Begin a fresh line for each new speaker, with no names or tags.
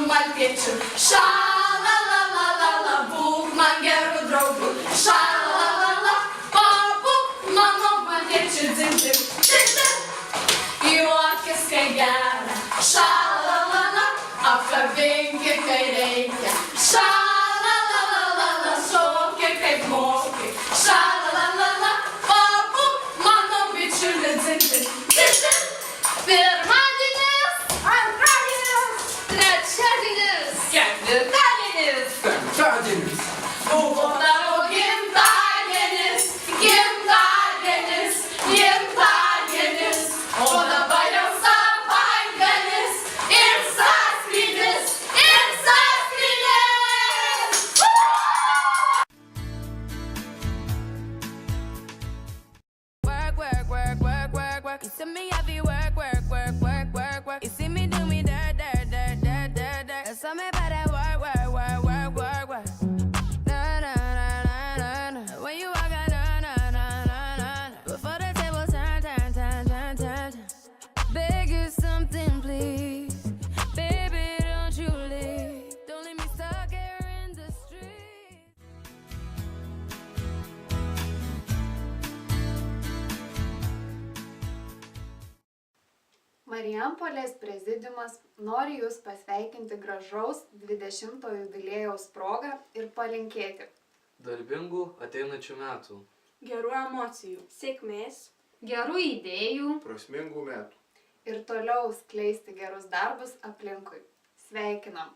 maltiečiu. Šalalalala, būk man geru draugu. Šalalalala, pabūk mano maltiečiu. Dzim, dzim, dzim, dzim. Juokis, kai gera. Šalalalala, apkabinki, kai reikia. Šalalalala, šoki, kaip moki. Šalalalala, pabūk mano bičiuli. Dzim, dzim, dzim, dzim. Pirmadienis, antradienis, trečiadienis, ketvirtadienis,
penktadienis.
buvo tavo gimtadienis, gimtadienis, gimtadienis, o dabar jau savaitgalis ir sąskrydis, ir sąskrydis.
Work, work, work, work, work, work. You see me heavy work, work, work, work, work, work. You see me do me dirt, dirt, dirt, dirt, dirt, dirt. There's something about that work, work, work, work, work, work. Na na na na na na. When you walk out, na na na na na. Before the table turn, turn, turn, turn, turn, turn. Beg you something, please, baby, don't you leave. Don't leave me stuck here in the street.
Marijampolės prezidiumas nori Jūs pasveikinti gražaus 20-ojo jubiliejaus proga ir palinkėti
Darbingų ateinančių metų.
Gerų emocijų, sėkmės,
gerų idėjų,
Prasmingų metų.
ir toliau skleisti gerus darbus aplinkui. Sveikinam!